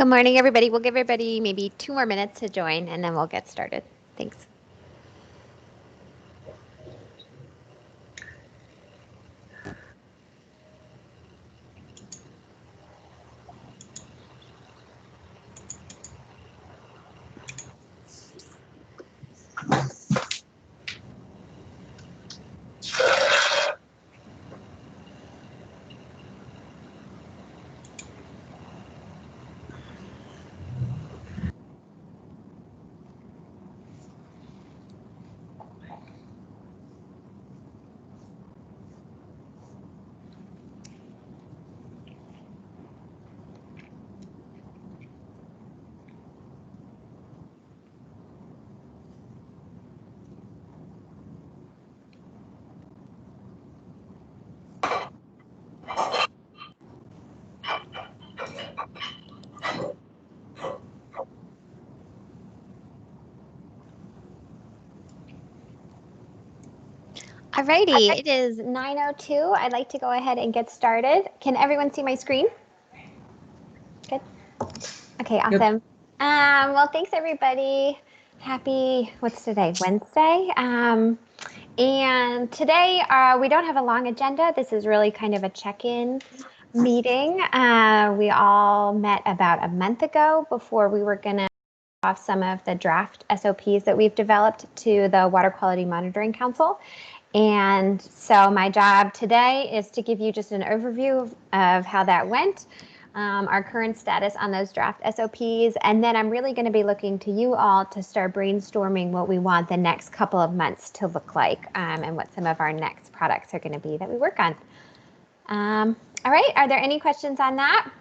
Good morning, everybody. We'll give everybody maybe 2 more minutes to join, and then we'll get started. Thanks. Alrighty, it is 9:02. I'd like to go ahead and get started. Can everyone see my screen? Good. Okay, awesome. Well, thanks everybody. Happy, what's today? Wednesday. And today we don't have a long agenda. This is really kind of a check-in meeting. We all met about a month ago before we were going to off some of the draft SOPs that we've developed to the Water Quality Monitoring Council. And so my job today is to give you just an overview of how that went, our current status on those draft SOPs, and then I'm really going to be looking to you all to start brainstorming what we want the next couple of months to look like, and what some of our next products are going to be that we work on. All right, are there any questions on that?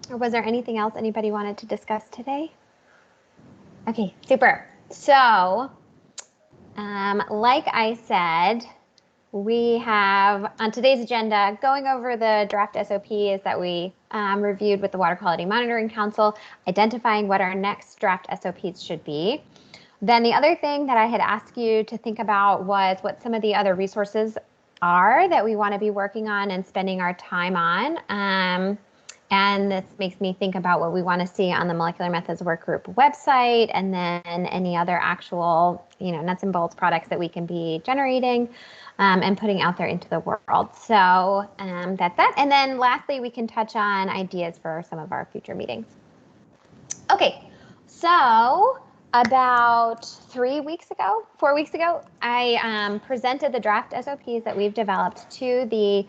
Or was there anything else anybody wanted to discuss today? Okay, super. So, like I said, we have on today's agenda going over the draft SOPs that we reviewed with the Water Quality Monitoring Council, identifying what our next draft SOPs should be. Then the other thing that I had asked you to think about was what some of the other resources are that we want to be working on and spending our time on. And this makes me think about what we want to see on the Molecular Methods Workgroup website, and then any other actual, nuts and bolts products that we can be generating and putting out there into the world. So that's that. And then lastly, we can touch on ideas for some of our future meetings. Okay, so about 4 weeks ago, I presented the draft SOPs that we've developed to the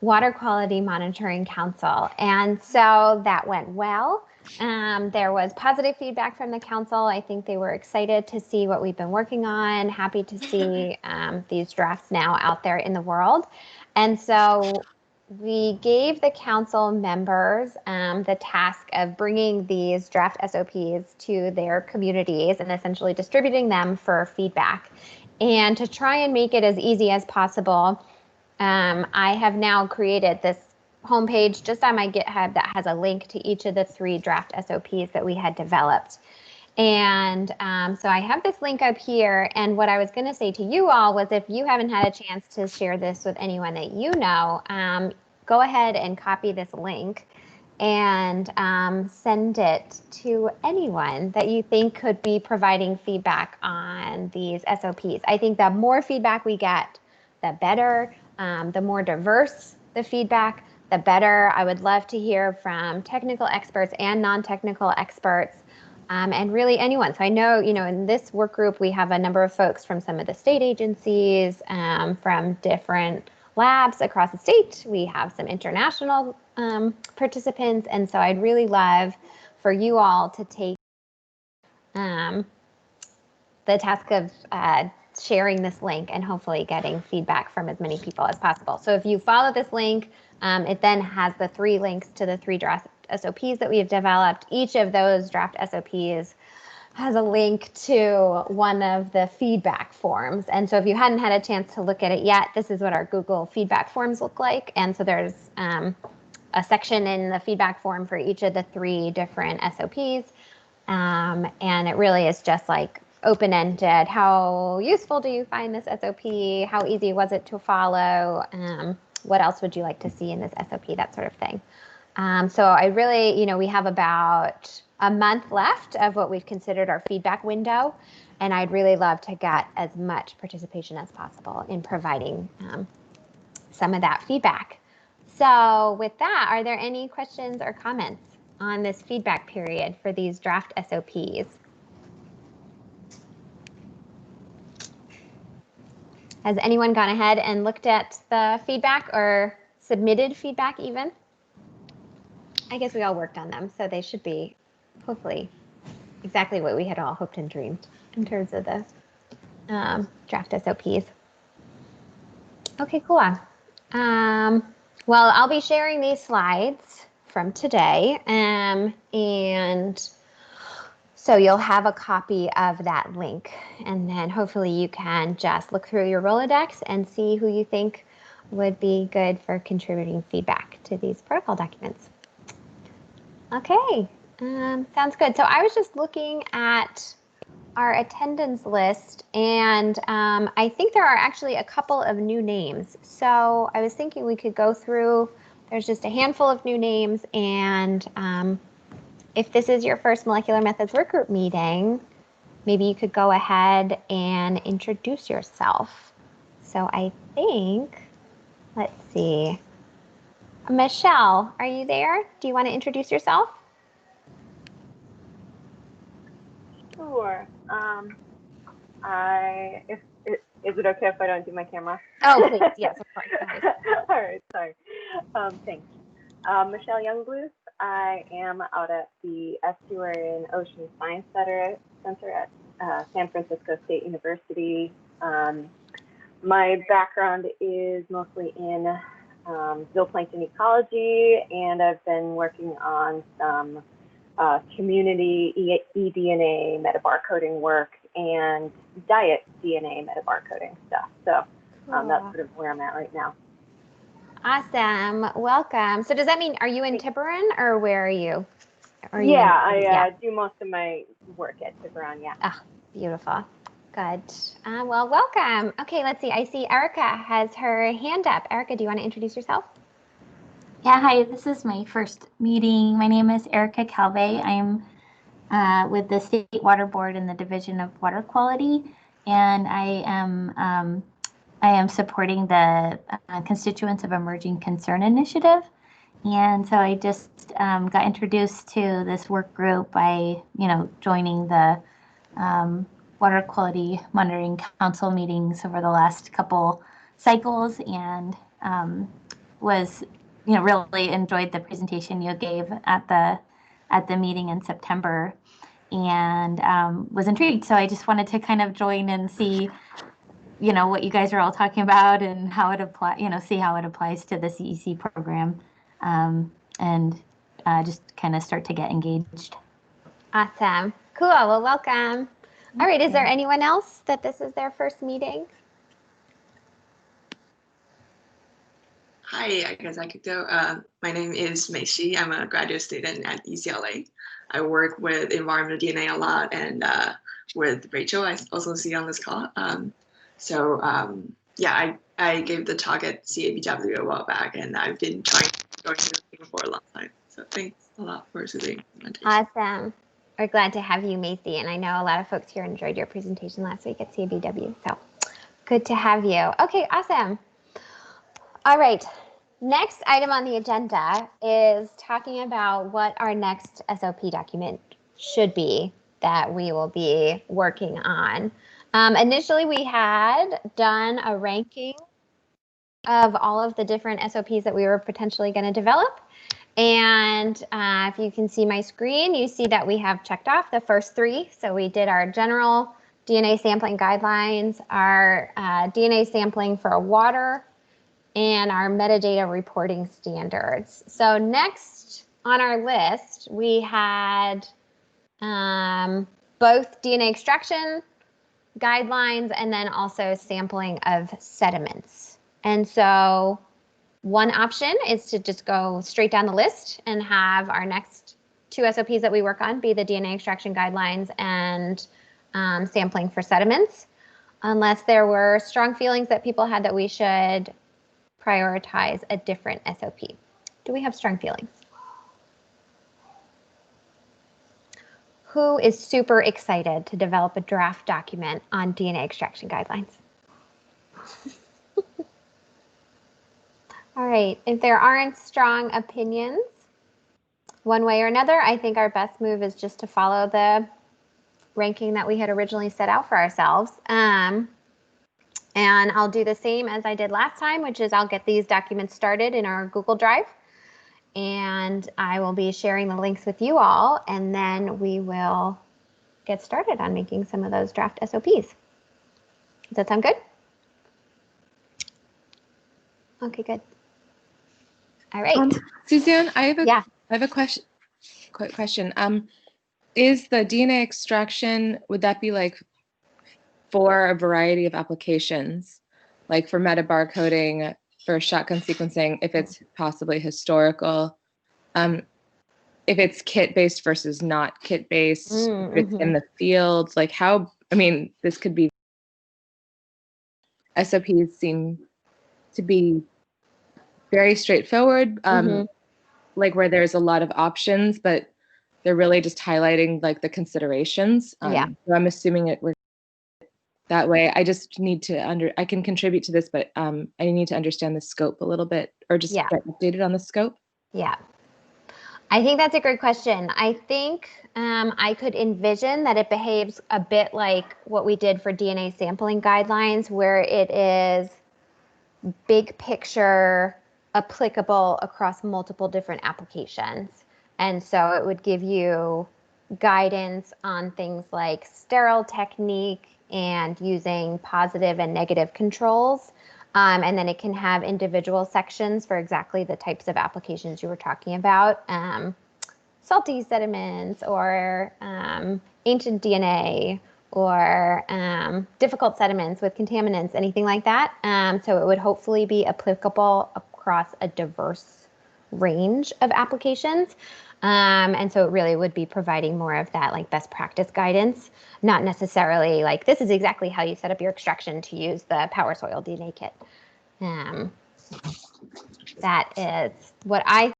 Water Quality Monitoring Council. And so that went well. There was positive feedback from the council. I think they were excited to see what we've been working on, happy to see these drafts now out there in the world. And so we gave the council members the task of bringing these draft SOPs to their communities and essentially distributing them for feedback. And to try and make it as easy as possible, I have now created this homepage just on my GitHub that has a link to each of the 3 draft SOPs that we had developed. And so I have this link up here. And what I was going to say to you all was, if you haven't had a chance to share this with anyone that you know, go ahead and copy this link and send it to anyone that you think could be providing feedback on these SOPs. I think the more feedback we get, the better. The more diverse the feedback, the better. I would love to hear from technical experts and non-technical experts, and really anyone. So I know, in this work group, we have a number of folks from some of the state agencies, from different labs across the state. We have some international participants. And so I'd really love for you all to take the task of sharing this link and hopefully getting feedback from as many people as possible. So if you follow this link, it then has the 3 links to the 3 draft SOPs that we have developed. Each of those draft SOPs has a link to one of the feedback forms. And so if you hadn't had a chance to look at it yet, this is what our Google feedback forms look like. And so there's a section in the feedback form for each of the 3 different SOPs. And it really is just like open-ended. How useful do you find this SOP? How easy was it to follow? What else would you like to see in this SOP? That sort of thing. So I really, we have about a month left of what we've considered our feedback window, and I'd really love to get as much participation as possible in providing some of that feedback. So with that, are there any questions or comments on this feedback period for these draft SOPs? Has anyone gone ahead and looked at the feedback or submitted feedback even? I guess we all worked on them, so they should be hopefully exactly what we had all hoped and dreamed in terms of the draft SOPs. Okay, cool. Well, I'll be sharing these slides from today, and so you'll have a copy of that link, and then hopefully you can just look through your Rolodex and see who you think would be good for contributing feedback to these protocol documents. Okay, sounds good. So I was just looking at our attendance list, and I think there are actually a couple of new names. So I was thinking we could go through, there's just a handful of new names, and if this is your first Molecular Methods Workgroup meeting, maybe you could go ahead and introduce yourself. So I think, let's see. Michelle, are you there? Do you want to introduce yourself? Sure. Is it okay if I don't do my camera? Oh, please, yes, of course. All right, sorry. Thanks. Michelle Youngbluth. I am out at the Estuary and Ocean Science Center at San Francisco State University. My background is mostly in zooplankton ecology, and I've been working on some community eDNA metabarcoding work and diet DNA metabarcoding stuff. So that's sort of where I'm at right now. Awesome. Welcome. So does that mean, are you in Tiburon or where are you? I do most of my work at Tiburon, yeah. Ah, beautiful. Good. Well, welcome. Okay, let's see. I see Erica has her hand up. Erica, do you want to introduce yourself? Yeah, hi, this is my first meeting. My name is Erica Calve. I'm with the State Water Board in the Division of Water Quality, and I am supporting the Constituents of Emerging Concern initiative. And so I just got introduced to this work group by, joining the Water Quality Monitoring Council meetings over the last couple cycles, and was really enjoyed the presentation you gave at the meeting in September, and was intrigued. So I just wanted to kind of join and see, what you guys are all talking about and how it see how it applies to the CEC program, and just kind of start to get engaged. Awesome. Cool. Well, welcome. All right. Is there anyone else that this is their first meeting? Hi, I guess I could go. My name is Meishi. I'm a graduate student at UCLA. I work with environmental DNA a lot, and with Rachel, I also see on this call. I gave the talk at CABW a while back, and I've been trying to join the thing for a long time. So thanks a lot for the implementation. Awesome. We're glad to have you, Macy, and I know a lot of folks here enjoyed your presentation last week at CABW, so good to have you. Okay, awesome. All right, next item on the agenda is talking about what our next SOP document should be that we will be working on. Initially, we had done a ranking of all of the different SOPs that we were potentially going to develop. And if you can see my screen, you see that we have checked off the first three. So we did our general DNA sampling guidelines, our DNA sampling for water, and our metadata reporting standards. So next on our list, we had both DNA extraction guidelines and then also sampling of sediments. And so one option is to just go straight down the list and have our next two SOPs that we work on be the DNA extraction guidelines and sampling for sediments, unless there were strong feelings that people had that we should prioritize a different SOP. Do we have strong feelings? Who is super excited to develop a draft document on DNA extraction guidelines? All right, if there aren't strong opinions one way or another, I think our best move is just to follow the ranking that we had originally set out for ourselves. And I'll do the same as I did last time, which is I'll get these documents started in our Google Drive, and I will be sharing the links with you all, and then we will get started on making some of those draft SOPs. Does that sound good? Okay, good. All right. Suzanne, I have a Yeah. I have a question. Quick question. Is the DNA extraction, would that be like for a variety of applications, like for metabarcoding, for shotgun sequencing, if it's possibly historical, if it's kit-based versus not kit-based, if it's in the field, like how, I mean, this could be, SOPs seem to be very straightforward, like where there's a lot of options, but they're really just highlighting like the considerations. Yeah. So I'm assuming it works that way. I just need to I can contribute to this, but I need to understand the scope a little bit, or just get updated on the scope. Yeah. I think that's a great question. I think I could envision that it behaves a bit like what we did for DNA sampling guidelines, where it is big picture, applicable across multiple different applications. And so it would give you guidance on things like sterile technique and using positive and negative controls. And then it can have individual sections for exactly the types of applications you were talking about. Salty sediments or ancient DNA or difficult sediments with contaminants, anything like that. So it would hopefully be applicable across a diverse range of applications. And so it really would be providing more of that like best practice guidance, not necessarily like this is exactly how you set up your extraction to use the Power Soil DNA kit. That is what I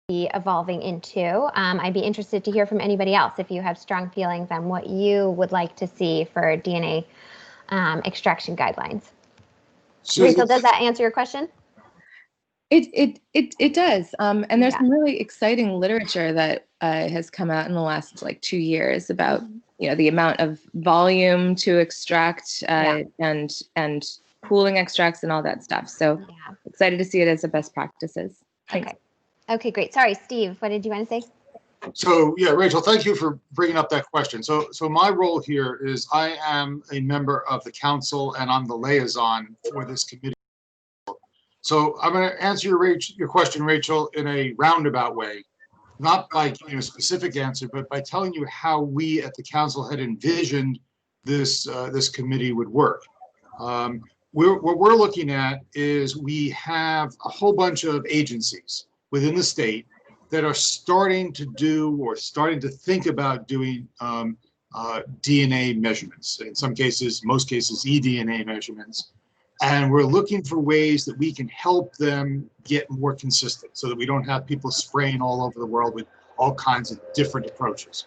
see evolving into. I'd be interested to hear from anybody else if you have strong feelings on what you would like to see for DNA extraction guidelines. Rachel, does that answer your question? It does. And there's some really exciting literature that has come out in the last like 2 years about the amount of volume to extract and pooling extracts and all that stuff. So excited to see it as a best practices. Thanks. Okay, great. Sorry, Steve, what did you want to say? So yeah, Rachel, thank you for bringing up that question. So my role here is I am a member of the council and I'm the liaison for this committee. So I'm going to answer your question, Rachel, in a roundabout way, not by giving a specific answer, but by telling you how we at the council had envisioned this this committee would work. What we're looking at is we have a whole bunch of agencies within the state that are starting to do or starting to think about doing DNA measurements. In some cases, most cases, eDNA measurements. And we're looking for ways that we can help them get more consistent so that we don't have people spraying all over the world with all kinds of different approaches.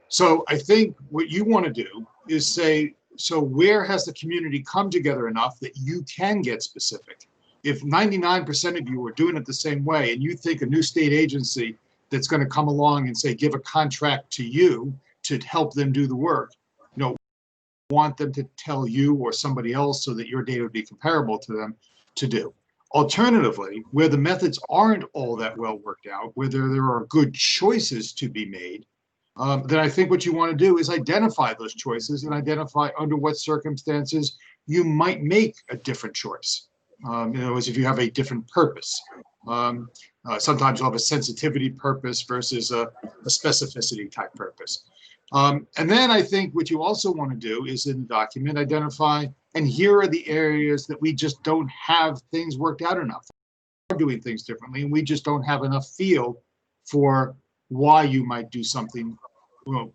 So I think what you want to do is say, so where has the community come together enough that you can get specific? If 99% of you are doing it the same way and you think a new state agency that's going to come along and say, give a contract to you to help them do the work, want them to tell you or somebody else so that your data would be comparable to them to do. Alternatively, where the methods aren't all that well worked out, where there are good choices to be made, then I think what you want to do is identify those choices and identify under what circumstances you might make a different choice. As if you have a different purpose. Sometimes you'll have a sensitivity purpose versus a specificity type purpose. And then I think what you also want to do is in the document identify, and here are the areas that we just don't have things worked out enough. We're doing things differently, and we just don't have enough feel for why you might do something,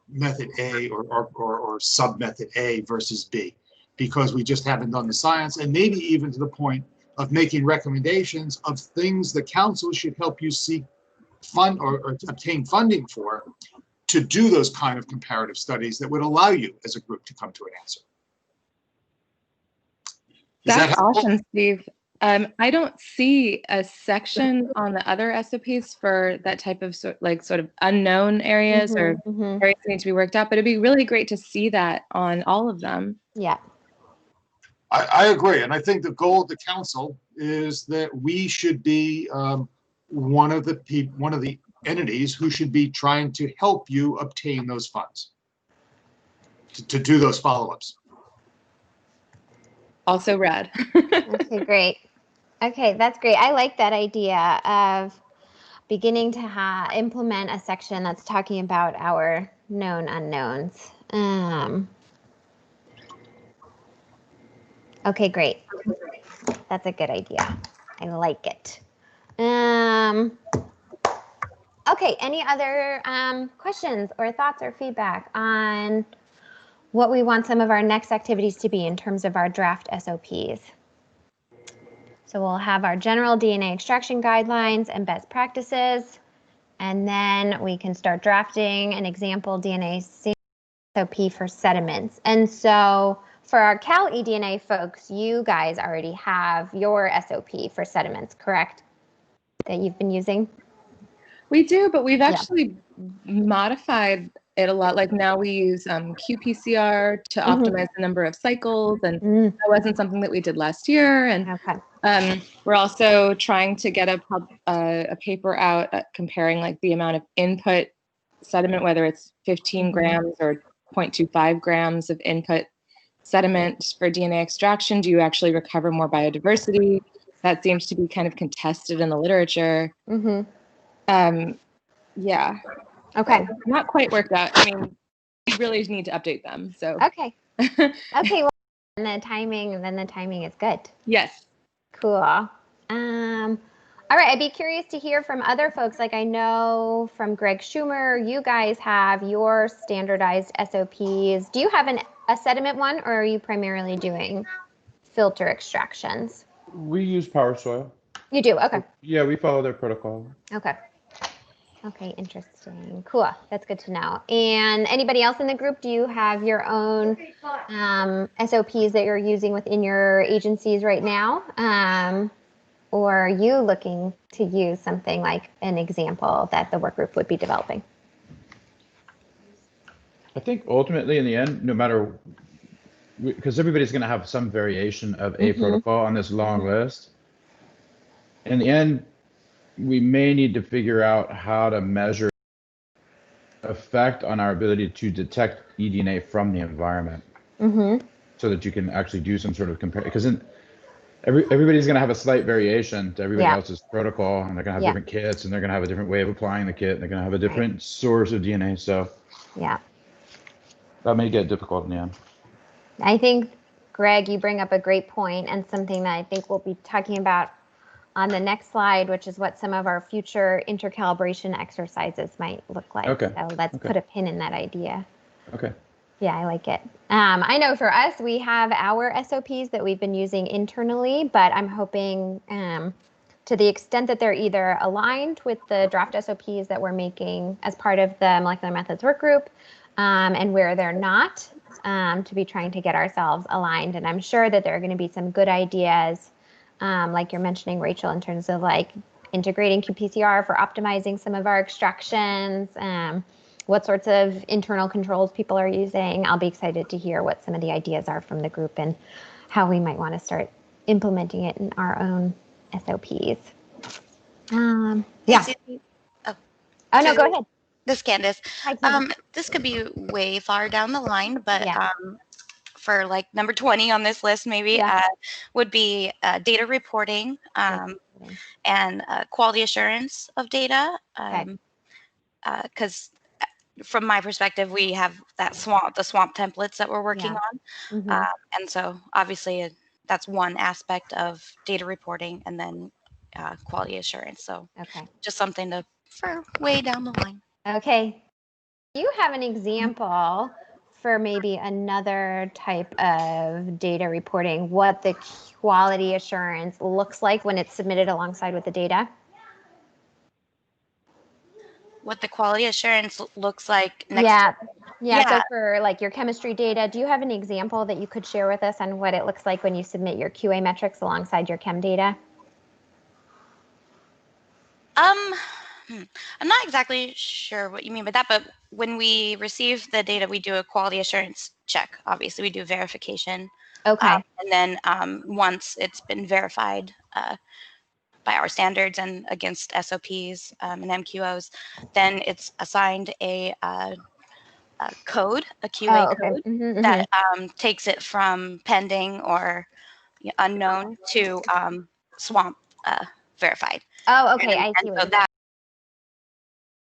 method A or sub method A versus B, because we just haven't done the science, and maybe even to the point of making recommendations of things the council should help you seek fund or obtain funding for, to do those kind of comparative studies that would allow you as a group to come to an answer. Is that That's helpful? awesome, Steve. I don't see a section on the other SOPs for that type of sort of unknown areas or areas that need to be worked out, but it'd be really great to see that on all of them. Yeah. I agree. And I think the goal of the council is that we should be one of the entities who should be trying to help you obtain those funds to do those follow-ups. Also read. Okay, great. Okay, that's great. I like that idea of beginning to implement a section that's talking about our known unknowns. Okay, great. That's a good idea. I like it. Okay, any other questions or thoughts or feedback on what we want some of our next activities to be in terms of our draft SOPs? So we'll have our general DNA extraction guidelines and best practices, and then we can start drafting an example DNA SOP for sediments. And so for our Cal eDNA folks, you guys already have your SOP for sediments, correct? That you've been using? We do, but we've actually modified it a lot. Like now we use qPCR to optimize the number of cycles, and that wasn't something that we did last year. And we're also trying to get a paper out comparing like the amount of input sediment, whether it's 15 grams or 0.25 grams of input sediment for DNA extraction. Do you actually recover more biodiversity? That seems to be kind of contested in the literature. Yeah. Okay. Not quite worked out. I mean, we really need to update them. So. Okay. Okay. Well, and the timing is good. Yes. Cool. All right. I'd be curious to hear from other folks. Like I know from Greg Schumer, you guys have your standardized SOPs. Do you have a sediment one, or are you primarily doing filter extractions? We use Power Soil. You do? Okay. Yeah, we follow their protocol. Okay. Okay, interesting. Cool. That's good to know. And anybody else in the group, do you have your own SOPs that you're using within your agencies right now? Or are you looking to use something like an example that the work group would be developing? I think ultimately in the end, no matter, because everybody's going to have some variation of a protocol on this long list. In the end, we may need to figure out how to measure effect on our ability to detect eDNA from the environment, so that you can actually do some sort of compare. Because everybody's going to have a slight variation to everybody else's protocol, and they're going to have different kits, and they're going to have a different way of applying the kit, and they're going to have a different source of DNA. So that may get difficult in the end. I think, Greg, you bring up a great point, and something that I think we'll be talking about on the next slide, which is what some of our future intercalibration exercises might look like. Okay. So let's put a pin in that idea. Okay. Yeah, I like it. I know for us, we have our SOPs that we've been using internally, but I'm hoping to the extent that they're either aligned with the draft SOPs that we're making as part of the molecular methods work group, and where they're not, to be trying to get ourselves aligned. And I'm sure that there are going to be some good ideas, like you're mentioning, Rachel, in terms of like integrating qPCR for optimizing some of our extractions, what sorts of internal controls people are using. I'll be excited to hear what some of the ideas are from the group and how we might want to start implementing it in our own SOPs. Yeah. Oh, no, go ahead. This is Candace. Hi, Candace. This could be way far down the line, but for like number 20 on this list, maybe would be data reporting and quality assurance of data. Because from my perspective, we have the swamp templates that we're working on. And so obviously that's one aspect of data reporting, and then quality assurance. So just something for way down the line. Okay. Do you have an example for maybe another type of data reporting, what the quality assurance looks like when it's submitted alongside with the data? what the quality assurance looks like next. Yeah. Yeah. So for like your chemistry data, do you have an example that you could share with us on what it looks like when you submit your QA metrics alongside your chem data? I'm not exactly sure what you mean by that, but when we receive the data, we do a quality assurance check. Obviously, we do verification. Okay. And then once it's been verified by our standards and against SOPs and MQOs, then it's assigned a code, a QA code that takes it from pending or unknown to SWAMP verified. Oh, okay. I see And what so you're that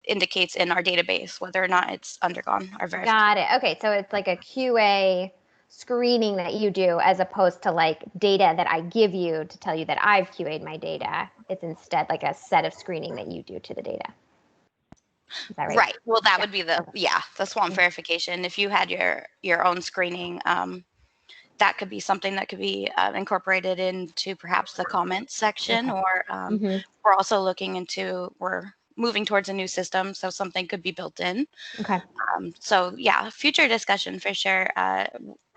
indicates in our database whether or not it's undergone our verification. Got it. Okay, so it's like a QA screening that you do as opposed to like data that I give you to tell you that I've QA'd my data. It's instead like a set of screening that you do to the data. Is that right? Right. Well, that would be the SWAMP verification. If you had your own screening, that could be something that could be incorporated into perhaps the comments section, or we're also looking into, we're moving towards a new system, so something could be built in. Okay. So yeah, future discussion for sure.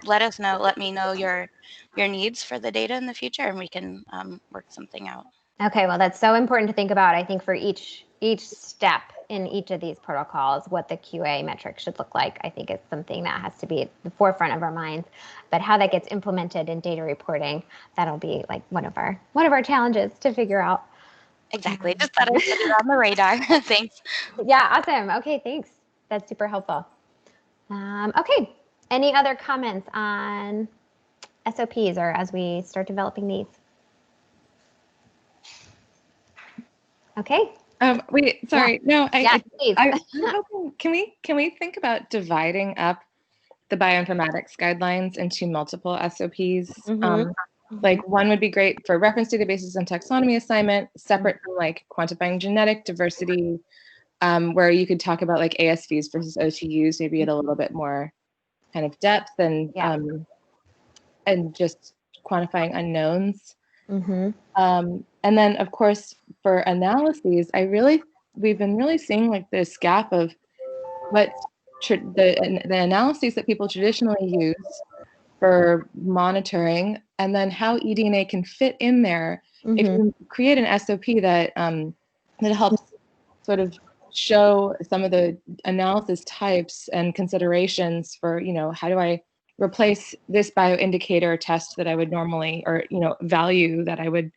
Let me know your needs for the data in the future, and we can work something out. Okay, well, that's so important to think about, I think, for each step in each of these protocols, what the QA metric should look like. I think it's something that has to be at the forefront of our minds. But how that gets implemented in data reporting, that'll be like one of our challenges to figure out. Exactly. Just let us put it on the radar. Thanks. Yeah, awesome. Okay, thanks. That's super helpful. Okay, any other comments on SOPs or as we start developing these? Okay. Wait, sorry. No, please. I'm hoping, can we think about dividing up the bioinformatics guidelines into multiple SOPs? Like one would be great for reference databases and taxonomy assignment, separate from like quantifying genetic diversity, where you could talk about like ASVs versus OTUs, maybe at a little bit more kind of depth and just quantifying unknowns. And then of course for analyses, we've been really seeing like this gap of what the analyses that people traditionally use for monitoring, and then how eDNA can fit in there. If you create an SOP that that helps sort of show some of the analysis types and considerations for, how do I replace this bioindicator test that I would normally, or value that I would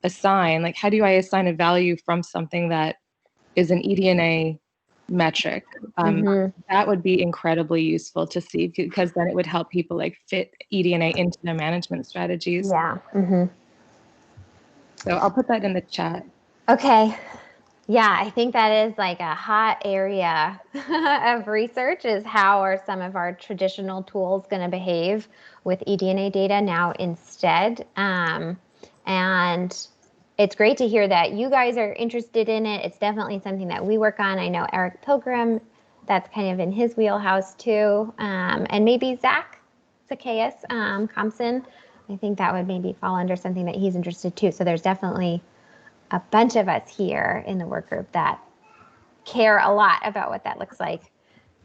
assign, like how do I assign a value from something that is an eDNA metric? That would be incredibly useful to see, because then it would help people like fit eDNA into their management strategies. So I'll put that in the chat. Okay. Yeah, I think that is like a hot area of research, is how are some of our traditional tools going to behave with eDNA data now instead. And it's great to hear that you guys are interested in it. It's definitely something that we work on. I know Eric Pilgrim, that's kind of in his wheelhouse too. And maybe Zacchaeus Compson, I think that would maybe fall under something that he's interested too. So there's definitely a bunch of us here in the work group that care a lot about what that looks like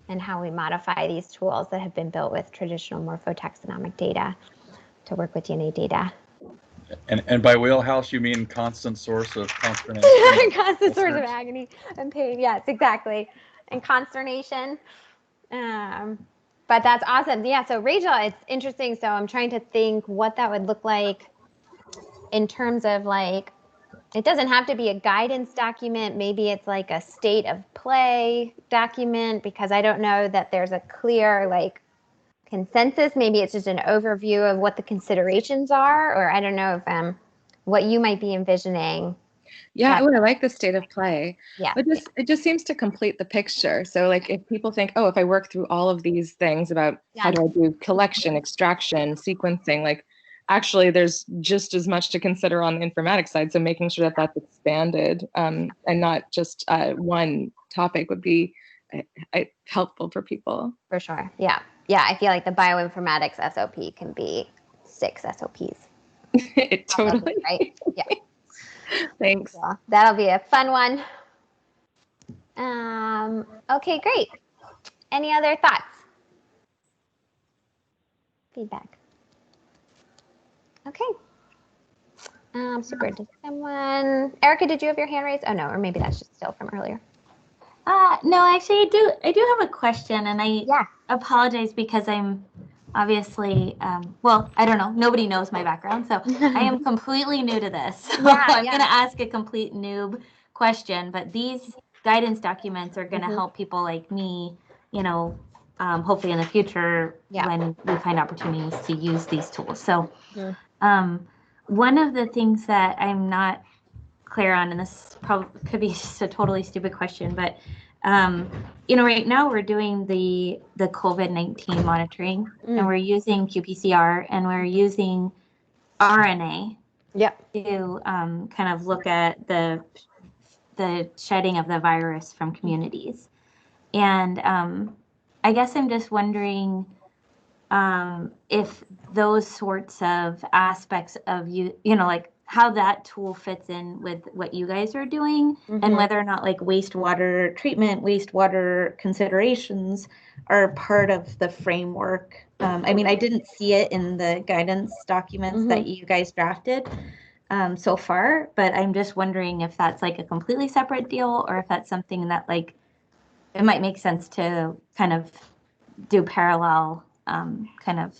and how we modify these tools that have been built with traditional morphotaxonomic data to work with DNA data. And by wheelhouse, you mean constant source of consternation? Constant source of agony and pain. Yes, exactly. And consternation. But that's awesome. Yeah, so Rachel, it's interesting. So I'm trying to think what that would look like in terms of like, it doesn't have to be a guidance document. Maybe it's like a state of play document, because I don't know that there's a clear like consensus. Maybe it's just an overview of what the considerations are, or I don't know if what you might be envisioning. Yeah, I like the state of play. Yeah. It just seems to complete the picture. So like if people think, oh, if I work through all of these things about how do I do collection, extraction, sequencing, like actually there's just as much to consider on the informatics side. So making sure that that's expanded and not just one topic would be helpful for people. For sure. Yeah. Yeah. I feel like the bioinformatics SOP can be 6 SOPs. It totally. Right. Yeah. Thanks. So that'll be a fun one. Okay, great. Any other thoughts? Feedback. Okay. Super. Does someone, Erica, did you have your hand raised? Oh no, or maybe that's just still from earlier. No, actually, I do have a question, and I Yeah. apologize because I'm obviously, well, I don't know. Nobody knows my background, so I am completely new to this. So I'm going to ask a complete noob question, but these guidance documents are going to help people like me, you know, hopefully in the future when we find opportunities to use these tools. So one of the things that I'm not clear on, and this probably could be just a totally stupid question, but you know, right now we're doing the COVID-19 monitoring, and we're using qPCR, and we're using RNA to kind of look at the shedding of the virus from communities. And I guess I'm just wondering if those sorts of aspects of you know, like how that tool fits in with what you guys are doing, and whether or not like wastewater treatment, wastewater considerations are part of the framework. I mean, I didn't see it in the guidance documents that you guys drafted so far, but I'm just wondering if that's like a completely separate deal, or if that's something that like it might make sense to kind of do parallel kind of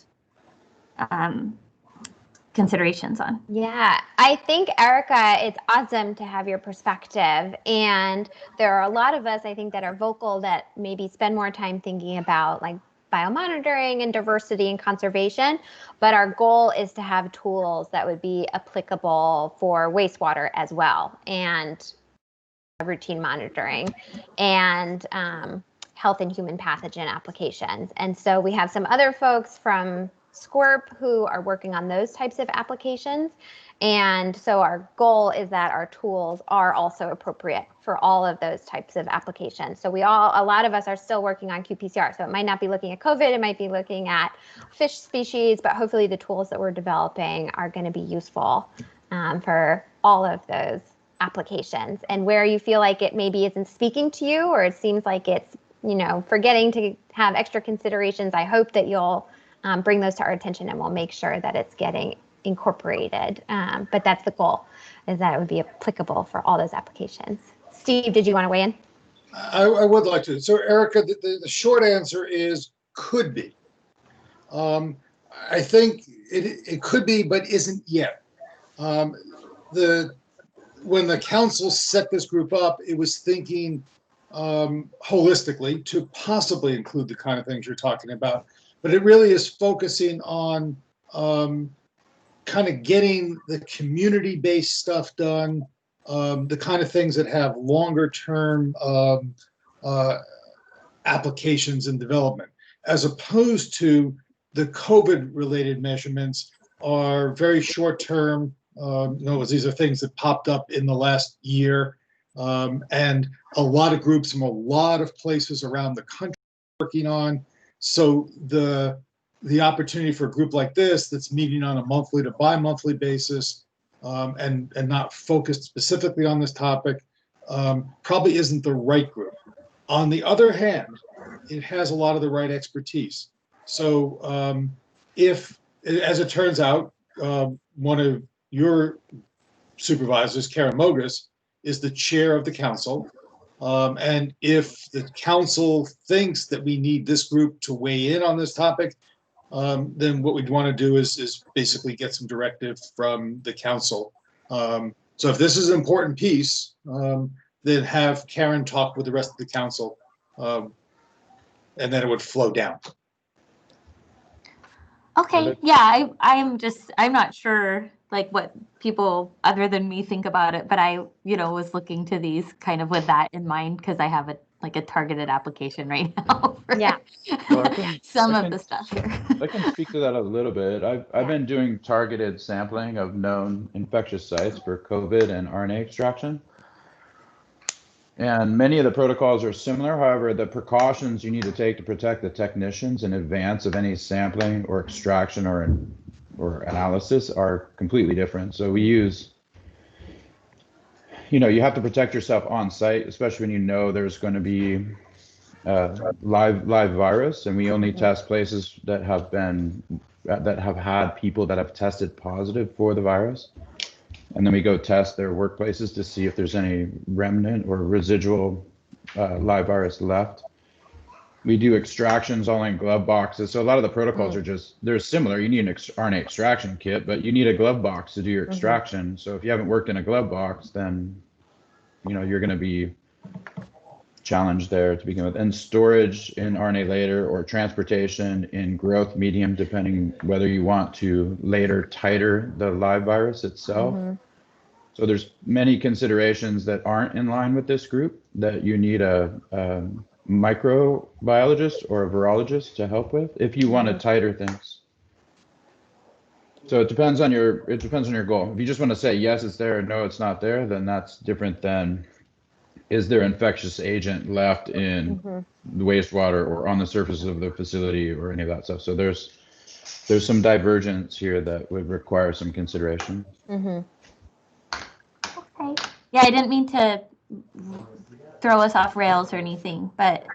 considerations on. Yeah, I think, Erica, it's awesome to have your perspective. And there are a lot of us, I think, that are vocal that maybe spend more time thinking about like biomonitoring and diversity and conservation. But our goal is to have tools that would be applicable for wastewater as well, and routine monitoring and health and human pathogen applications. And so we have some other folks from SCORP who are working on those types of applications. And so our goal is that our tools are also appropriate for all of those types of applications. So a lot of us are still working on qPCR. So it might not be looking at COVID, it might be looking at fish species, but hopefully the tools that we're developing are going to be useful for all of those applications. And where you feel like it maybe isn't speaking to you, or it seems like it's, you know, forgetting to have extra considerations, I hope that you'll bring those to our attention, and we'll make sure that it's getting incorporated. But that's the goal, is that it would be applicable for all those applications. Steve, did you want to weigh in? I would like to. So Erica, the short answer is could be. I think it could be, but isn't yet. When the council set this group up, it was thinking holistically to possibly include the kind of things you're talking about, but it really is focusing on kind of getting the community-based stuff done, the kind of things that have longer-term applications and development, as opposed to the COVID-related measurements are very short-term. These are things that popped up in the last year, and a lot of groups from a lot of places around the country working on. So the opportunity for a group like this that's meeting on a monthly to bi-monthly basis and not focused specifically on this topic probably isn't the right group. On the other hand, it has a lot of the right expertise. So if, as it turns out, one of your supervisors, Karen Mogus, is the chair of the council. And if the council thinks that we need this group to weigh in on this topic, then what we'd want to do is basically get some directive from the council. So if this is an important piece, then have Karen talk with the rest of the council, and then it would flow down. Okay, yeah, I'm not sure like what people other than me think about it, but I, was looking to these kind of with that in mind, because I have a targeted application right now for some of the stuff here. I can speak to that a little bit. I've been doing targeted sampling of known infectious sites for COVID and RNA extraction. And many of the protocols are similar. However, the precautions you need to take to protect the technicians in advance of any sampling or extraction or analysis are completely different. So we use you have to protect yourself on site, especially when you know there's going to be live virus, and we only test places that have had people that have tested positive for the virus, and then we go test their workplaces to see if there's any remnant or residual live virus left. We do extractions all in glove boxes, so a lot of the protocols are they're similar. You need an RNA extraction kit, but you need a glove box to do your extraction. So if you haven't worked in a glove box, then you're going to be challenge there to begin with. And storage in RNA later, or transportation in growth medium, depending whether you want to later titer the live virus itself. So there's many considerations that aren't in line with this group that you need a microbiologist or a virologist to help with if you want to titer things. So it depends on your goal. If you just want to say yes, it's there, or no, it's not there, then that's different than is there infectious agent left in the wastewater or on the surface of the facility or any of that stuff. So there's some divergence here that would require some consideration. Okay. Yeah, I didn't mean to throw us off rails or anything, but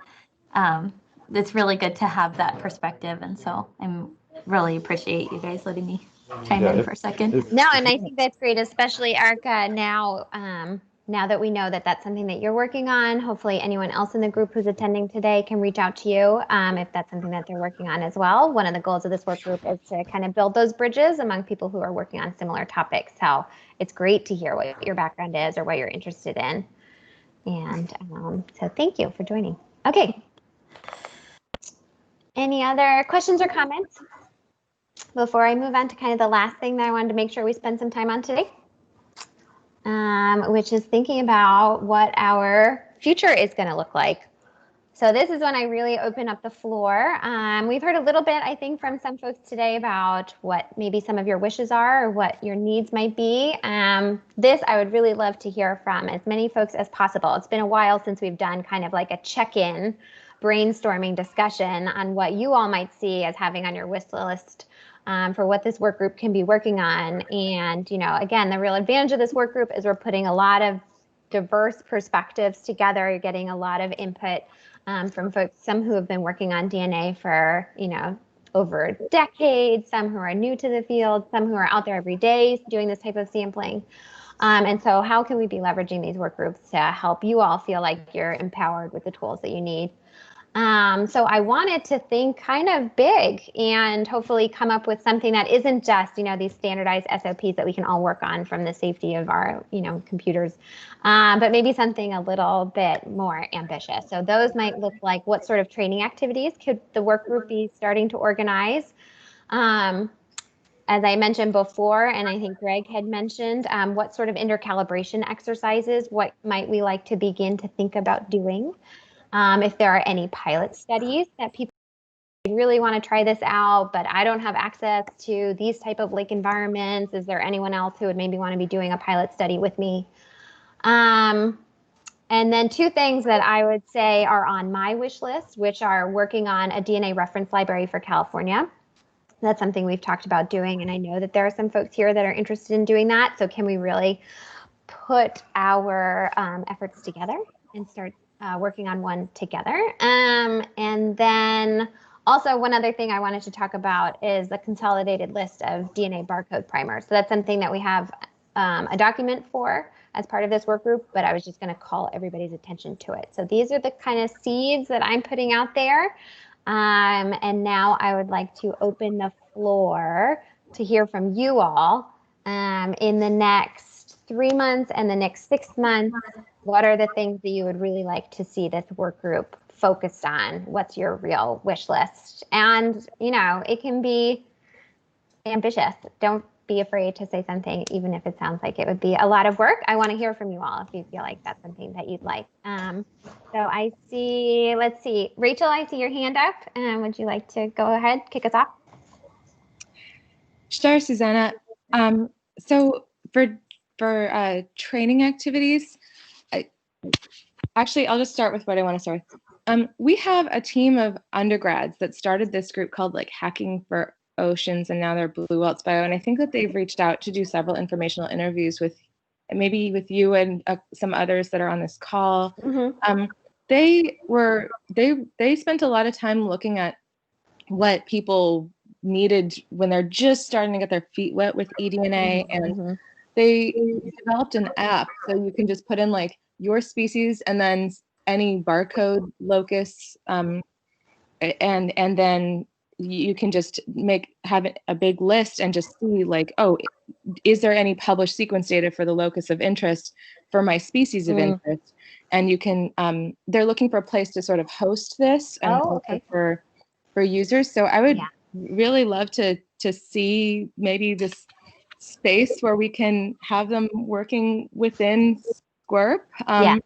it's really good to have that perspective. And so I'm really appreciate you guys letting me chime in for a second. No, and I think that's great, especially Erica, now that we know that that's something that you're working on. Hopefully anyone else in the group who's attending today can reach out to you if that's something that they're working on as well. One of the goals of this work group is to kind of build those bridges among people who are working on similar topics. So it's great to hear what your background is or what you're interested in. And so thank you for joining. Okay. Any other questions or comments before I move on to kind of the last thing that I wanted to make sure we spend some time on today? Which is thinking about what our future is going to look like. So this is when I really open up the floor. We've heard a little bit, I think, from some folks today about what maybe some of your wishes are or what your needs might be. This I would really love to hear from as many folks as possible. It's been a while since we've done kind of like a check-in brainstorming discussion on what you all might see as having on your wish list for what this work group can be working on. And, again, the real advantage of this work group is we're putting a lot of diverse perspectives together. You're getting a lot of input from folks, some who have been working on DNA for, over a decade, some who are new to the field, some who are out there every day doing this type of sampling. And so how can we be leveraging these work groups to help you all feel like you're empowered with the tools that you need? So I wanted to think kind of big and hopefully come up with something that isn't just, these standardized SOPs that we can all work on from the safety of our, computers, but maybe something a little bit more ambitious. So those might look like what sort of training activities could the work group be starting to organize? As I mentioned before, and I think Greg had mentioned, what sort of intercalibration exercises, what might we like to begin to think about doing? If there are any pilot studies that people really want to try this out, but I don't have access to these type of lake environments. Is there anyone else who would maybe want to be doing a pilot study with me? And then two things that I would say are on my wish list, which are working on a DNA reference library for California. That's something we've talked about doing, and I know that there are some folks here that are interested in doing that. So can we really put our efforts together and start working on one together? And then also one other thing I wanted to talk about is the consolidated list of DNA barcode primers. So that's something that we have a document for as part of this work group, but I was just going to call everybody's attention to it. So these are the kind of seeds that I'm putting out there. And now I would like to open the floor to hear from you all in the next 3 months and the next 6 months. What are the things that you would really like to see this work group focused on? What's your real wish list? And, it can be ambitious. Don't be afraid to say something, even if it sounds like it would be a lot of work. I want to hear from you all if you feel like that's something that you'd like. So I see, let's see, Rachel, I see your hand up. Would you like to go ahead, kick us off? Sure, Susanna. So for training activities, actually, I'll just start with what I want to start with. We have a team of undergrads that started this group called Hacking for Oceans, and now they're Blue Welts Bio. And I think that they've reached out to do several informational interviews with maybe with you and some others that are on this call. Mm-hmm. They spent a lot of time looking at what people needed when they're just starting to get their feet wet with eDNA, and they developed an app so you can just put in like your species and then any barcode locus, and then you can just have a big list and just see like, oh, is there any published sequence data for the locus of interest for my species of interest? And you can, they're looking for a place to sort of host this and also for users. So I would really love to see maybe this space where we can have them working within Squirp. That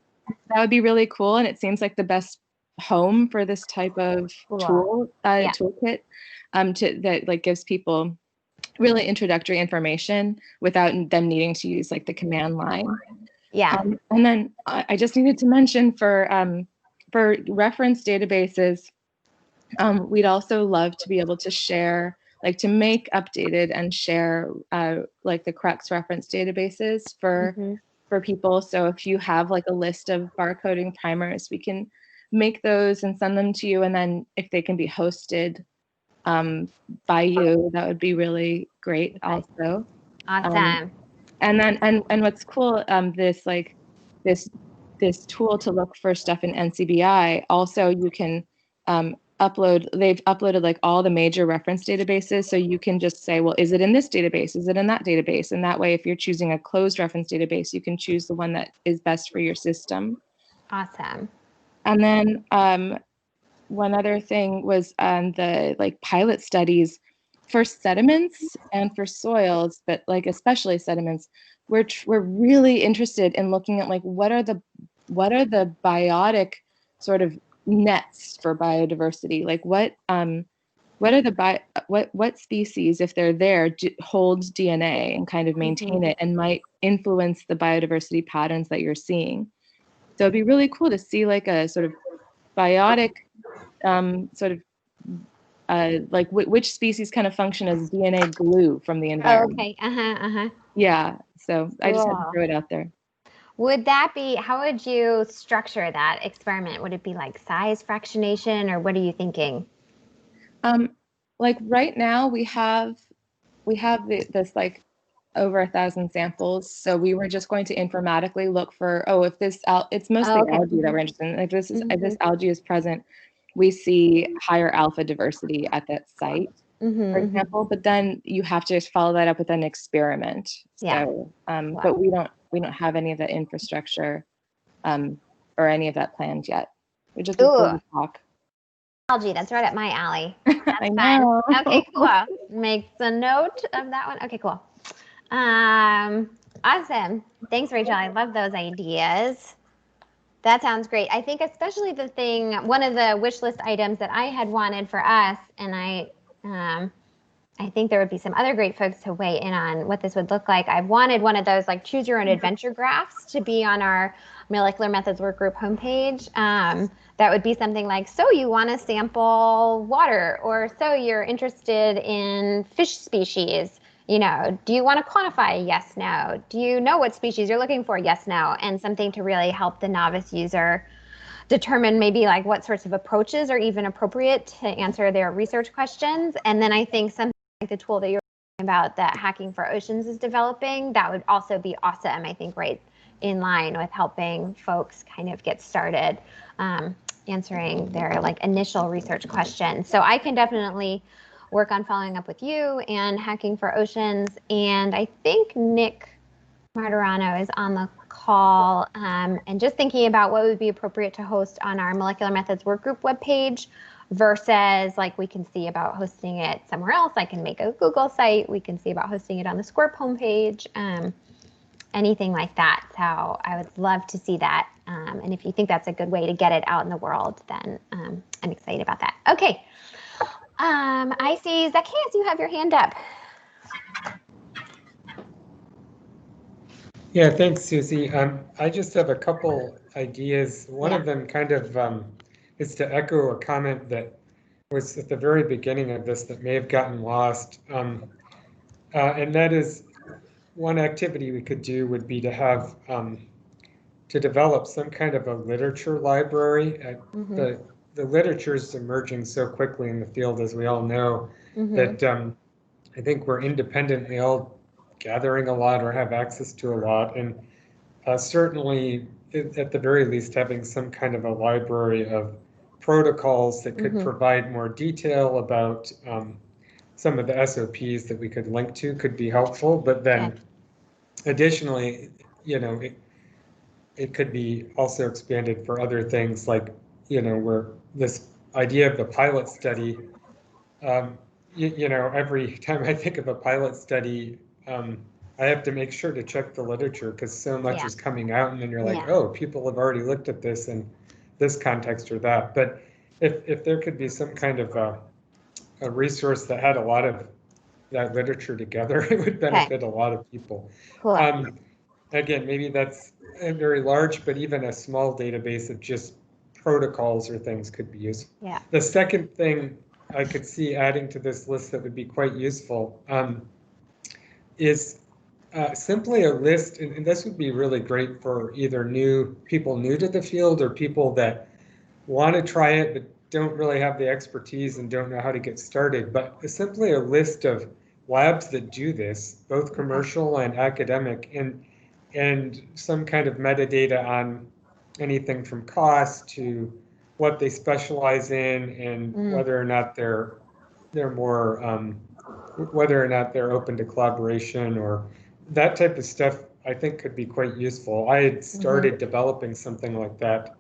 would be really cool. And it seems like the best home for this type of toolkit that like gives people really introductory information without them needing to use like the command line. And then I just needed to mention for reference databases, we'd also love to be able to share, like to make updated and share like the Crux reference databases for people. So if you have like a list of barcoding primers, we can make those and send them to you. And then if they can be hosted by you, that would be really great also. Awesome. And then and what's cool, this tool to look for stuff in NCBI, also you can they've uploaded like all the major reference databases. So you can just say, well, is it in this database? Is it in that database? And that way, if you're choosing a closed reference database, you can choose the one that is best for your system. Awesome. And then one other thing was the like pilot studies for sediments and for soils, but like especially sediments. We're really interested in looking at like what are the biotic sort of nets for biodiversity, like what are the what species, if they're there, hold DNA and kind of maintain it and might influence the biodiversity patterns that you're seeing. So it'd be really cool to see like a sort of biotic sort of like which species kind of function as DNA glue from the environment. Yeah, so I just had to throw it out there. Would that be, how would you structure that experiment? Would it be like size fractionation, or what are you thinking? Like right now we have this like over 1,000 samples. So we were just going to informatically look for, if this it's mostly algae that we're interested in. If this algae is present, we see higher alpha diversity at that site, for example. But then you have to follow that up with an experiment. So, but we don't have any of the infrastructure or any of that planned yet. We just talk. Algae, that's right up my alley. That's I know. Fun. Okay, cool. Make the note of that one. Okay, cool. Awesome. Thanks, Rachel. I love those ideas. That sounds great. I think especially one of the wish list items that I had wanted for us, and I think there would be some other great folks to weigh in on what this would look like. I wanted one of those like choose your own adventure graphs to be on our Molecular Methods Workgroup homepage. That would be something like, so you want to sample water, or so you're interested in fish species. You know, do you want to quantify? Yes, no. Do you know what species you're looking for? Yes, no. And something to really help the novice user determine maybe like what sorts of approaches are even appropriate to answer their research questions. And then I think something like the tool that you're talking about that Hacking for Oceans is developing, that would also be awesome, I think, right in line with helping folks kind of get started answering their like initial research questions. So I can definitely work on following up with you and Hacking for Oceans. And I think Nick Marano is on the call, and just thinking about what would be appropriate to host on our Molecular Methods Workgroup webpage versus like we can see about hosting it somewhere else. I can make a Google site. We can see about hosting it on the Squirp homepage, anything like that. So I would love to see that. And if you think that's a good way to get it out in the world, then I'm excited about that. Okay. I see Zacchaeus, you have your hand up. Yeah, thanks, Susie. I just have a couple ideas. One of them kind of is to echo a comment that was at the very beginning of this that may have gotten lost. And that is, one activity we could do would be to have to develop some kind of a literature library. The literature is emerging so quickly in the field, as we all know, that I think we're independently all gathering a lot or have access to a lot, and certainly at the very least having some kind of a library of protocols that could provide more detail about some of the SOPs that we could link to could be helpful. But then additionally, it could be also expanded for other things, like, where this idea of the pilot study, every time I think of a pilot study, I have to make sure to check the literature because so much is coming out, and then you're like, oh, people have already looked at this in this context or that. But if there could be some kind of a resource that had a lot of that literature together, it would benefit a lot of people. Cool. Again, maybe that's very large, but even a small database of just protocols or things could be useful. Yeah. The second thing I could see adding to this list that would be quite useful is simply a list, and this would be really great for either people new to the field or people that want to try it but don't really have the expertise and don't know how to get started, but simply a list of labs that do this, both commercial and academic, and some kind of metadata on anything from cost to what they specialize in and whether or not they're more whether or not they're open to collaboration or that type of stuff. I think could be quite useful. I had started developing something like that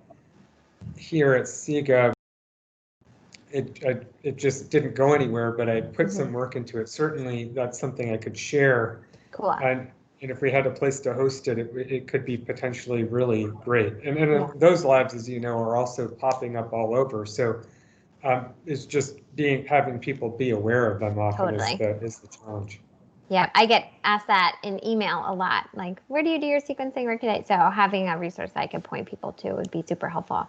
here at SIGA. It just didn't go anywhere, but I put some work into it. Certainly that's something I could share. Cool. And if we had a place to host it, it could be potentially really great. And those labs, as you know, are also popping up all over. So it's just having people be aware of them often is the challenge. Yeah, I get asked that in email a lot. Like, where do you do your sequencing work today? So having a resource I could point people to would be super helpful.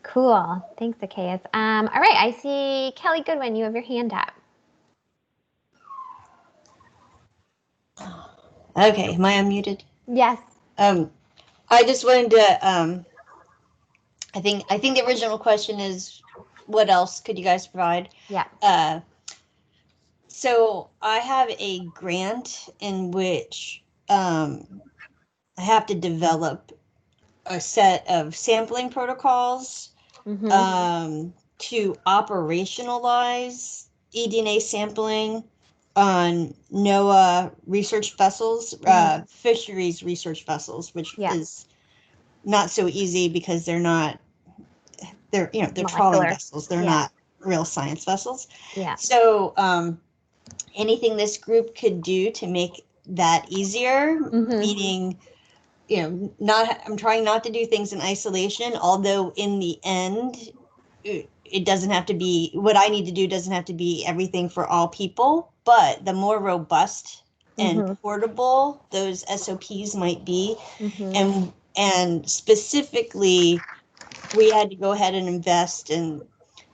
Cool. Thanks, Zacchaeus. All right, I see Kelly Goodwin. You have your hand up. Okay, am I unmuted? Yes. I just wanted to, I think the original question is, what else could you guys provide? Yeah. So I have a grant in which I have to develop a set of sampling protocols to operationalize eDNA sampling on NOAA research vessels, fisheries research vessels, which is not so easy because they're trawling vessels. They're not real science vessels. Yeah. So anything this group could do to make that easier, meaning, I'm trying not to do things in isolation, although in the end, it doesn't have to be, what I need to do doesn't have to be everything for all people, but the more robust and portable those SOPs might be, and specifically, we had to go ahead and invest in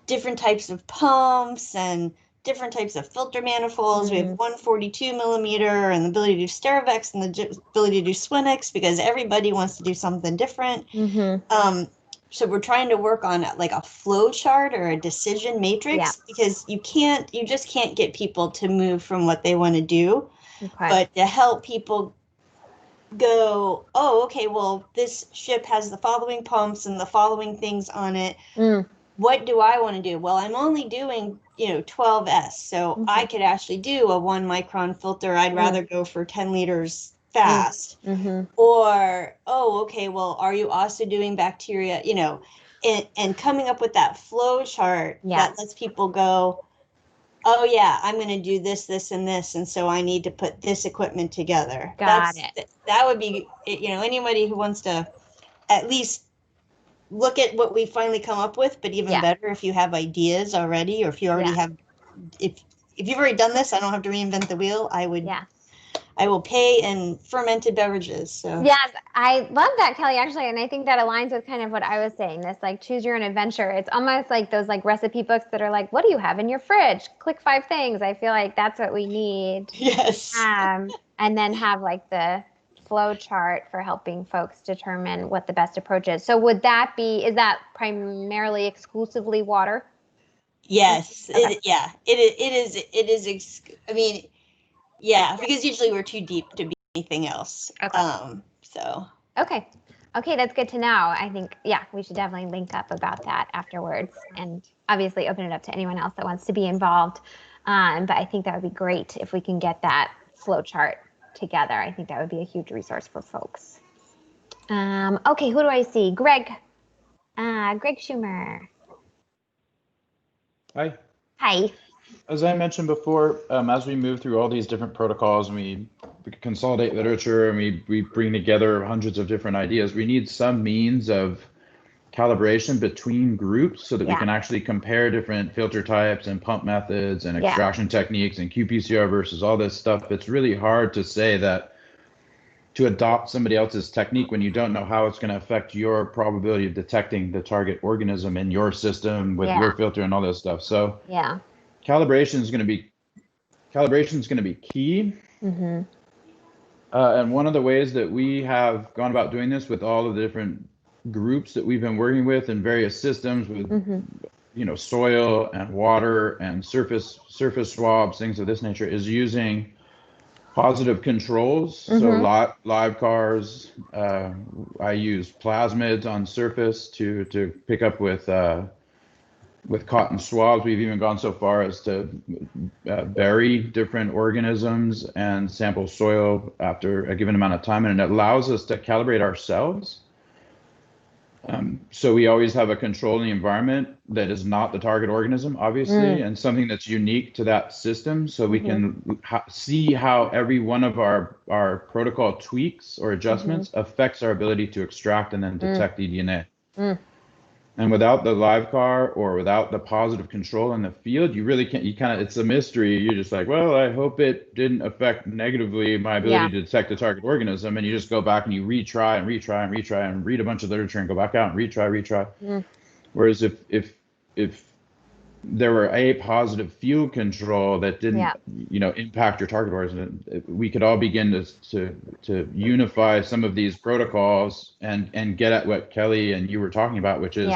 different types of pumps and different types of filter manifolds. We have 142 millimeter and the ability to do Sterivex and the ability to do Swinix because everybody wants to do something different. So we're trying to work on like a flow chart or a decision matrix because you just can't get people to move from what they want to do. But to help people go, oh, okay, well, this ship has the following pumps and the following things on it. What do I want to do? Well, I'm only doing, 12S. So I could actually do a 1 micron filter. I'd rather go for 10 liters fast. Or, oh, okay, well, are you also doing bacteria, and coming up with that flow chart that lets people go, oh yeah, I'm going to do this, this, and this. And so I need to put this equipment together. Got it. That would be, anybody who wants to at least look at what we finally come up with, but even better if you have ideas already, or if you already have, if you've already done this, I don't have to reinvent the wheel. I will pay in fermented beverages. So yes, I love that, Kelly, actually. And I think that aligns with kind of what I was saying, this like choose your own adventure. It's almost like those like recipe books that are like, what do you have in your fridge? Click 5 things. I feel like that's what we need. Yes. And and then have like the flow chart for helping folks determine what the best approach is. So is that primarily exclusively water? Yes. Okay. It is. I mean, yeah, because usually we're too deep to be anything else. Okay. So. Okay. Okay, that's good to know. I think, yeah, we should definitely link up about that afterwards and obviously open it up to anyone else that wants to be involved. But I think that would be great if we can get that flow chart together. I think that would be a huge resource for folks. Okay, who do I see? Greg. Greg Schumer. Hi. Hi. As I mentioned before, as we move through all these different protocols and we consolidate literature and we bring together hundreds of different ideas, we need some means of calibration between groups so that we can actually compare different filter types and pump methods and extraction techniques and qPCR versus all this stuff. It's really hard to say that to adopt somebody else's technique when you don't know how it's going to affect your probability of detecting the target organism in your system with your filter and all this stuff. So calibration is going to be key. Mm-hmm. And one of the ways that we have gone about doing this with all of the different groups that we've been working with in various systems with soil and water and surface swabs, things of this nature, is using positive controls. So live cars, I use plasmids on surface to pick up with cotton swabs. We've even gone so far as to bury different organisms and sample soil after a given amount of time, and it allows us to calibrate ourselves. So we always have a control in the environment that is not the target organism, obviously, and something that's unique to that system. So we can see how every one of our protocol tweaks or adjustments affects our ability to extract and then detect eDNA. And without the live car or without the positive control in the field, you really can't, it's a mystery. You're just like, well, I hope it didn't affect negatively my ability to detect the target organism. And you just go back and you retry and read a bunch of literature and go back out and retry. Whereas if there were a positive field control that didn't, impact your target organism, we could all begin to unify some of these protocols and get at what Kelly and you were talking about, which is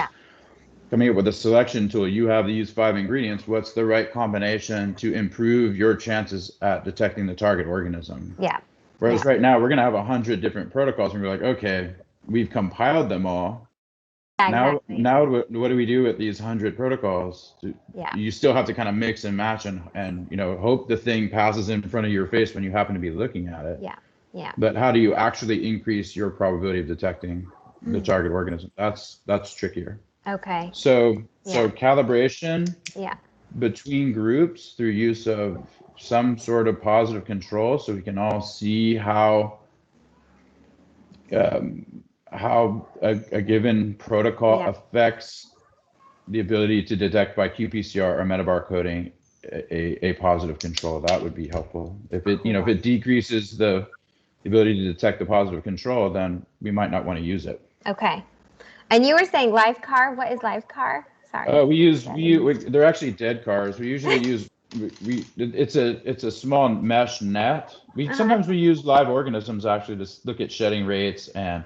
coming up with a selection tool. You have these 5 ingredients. What's the right combination to improve your chances at detecting the target organism? Whereas right now we're going to have 100 different protocols and we're like, okay, we've compiled them all. Now what do we do with these 100 protocols? You still have to kind of mix and match and hope the thing passes in front of your face when you happen to be looking at it. But how do you actually increase your probability of detecting the target organism? That's trickier. Okay. So calibration between groups through use of some sort of positive control, so we can all see how a given protocol affects the ability to detect by qPCR or metabar coding a positive control. That would be helpful. If it if it decreases the ability to detect the positive control, then we might not want to use it. Okay. And you were saying live car. What is live car? Sorry. They're actually dead cars. We usually use it's a small mesh net. Sometimes we use live organisms actually to look at shedding rates and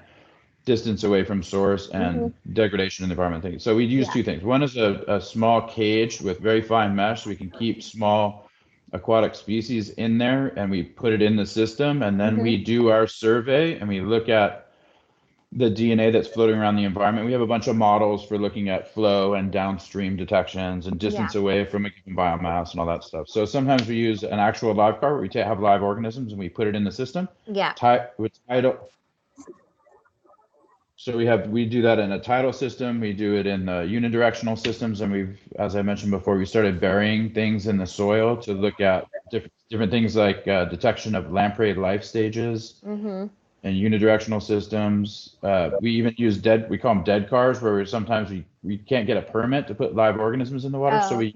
distance away from source and degradation in the environment. So we use 2 things. One is a small cage with very fine mesh, so we can keep small aquatic species in there, and we put it in the system, and then we do our survey and we look at the DNA that's floating around the environment. We have a bunch of models for looking at flow and downstream detections and distance away from a given biomass and all that stuff. So sometimes we use an actual live car where we have live organisms and we put it in the system. So we do that in a tidal system. We do it in the unidirectional systems, and as I mentioned before, we started burying things in the soil to look at different things like detection of lamprey life stages and unidirectional systems. We even use we call them dead cars, where sometimes we can't get a permit to put live organisms in the water, so we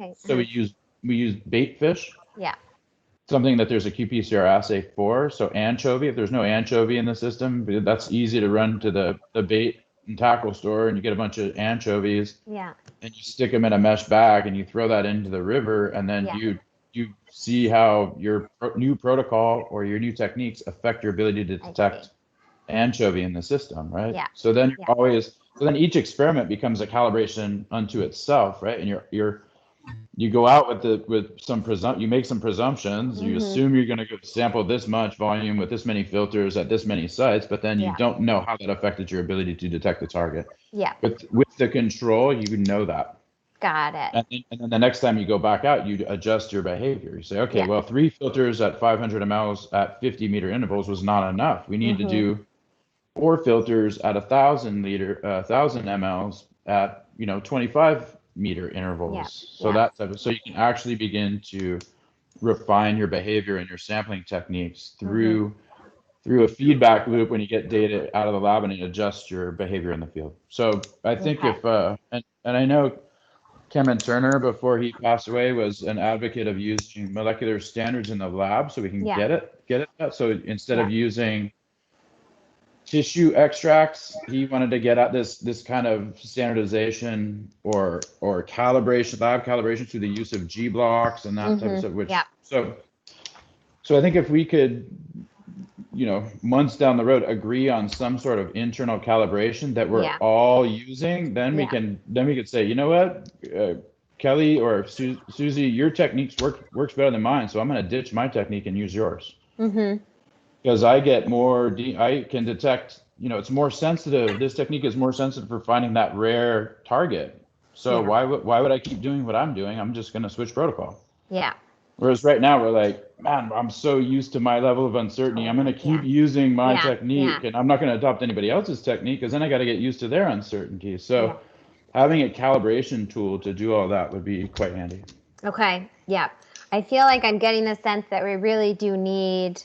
use bait fish. Something that there's a qPCR assay for. So anchovy, if there's no anchovy in the system, that's easy to run to the bait and tackle store and you get a bunch of anchovies. And you stick them in a mesh bag and you throw that into the river, and then you see how your new protocol or your new techniques affect your ability to detect anchovy in the system, right? Yeah. So then Yeah. so then each experiment becomes a calibration unto itself, right? And you go out with some you make some presumptions. You assume you're going to sample this much volume with this many filters at this many sites, but then you don't know how that affected your ability to detect the target. Yeah. With the control, you know that. Got it. And then the next time you go back out, you adjust your behavior. You say, okay, well, 3 filters at 500 mLs at 50-meter intervals was not enough. We need to do 4 filters at 1,000 mLs at 25-meter intervals. So that type of, so you can actually begin to refine your behavior and your sampling techniques through a feedback loop when you get data out of the lab and it adjusts your behavior in the field. So I think if and I know Kevin Turner, before he passed away, was an advocate of using molecular standards in the lab so we can get it. So instead of using tissue extracts, he wanted to get at this kind of standardization or calibration, lab calibration through the use of G blocks and that type of stuff. Which so I think if we could, months down the road, agree on some sort of internal calibration that we're all using, then we could say, you know what, Kelly or Susie, your techniques works better than mine, so I'm going to ditch my technique and use yours. Because I get more, I can detect, it's more sensitive. This technique is more sensitive for finding that rare target. So why would I keep doing what I'm doing? I'm just going to switch protocol. Yeah. Whereas right now we're like, man, I'm so used to my level of uncertainty. I'm going to keep using my technique, and I'm not going to adopt anybody else's technique because then I got to get used to their uncertainty. So having a calibration tool to do all that would be quite handy. Okay. Yeah. I feel like I'm getting the sense that we really do need,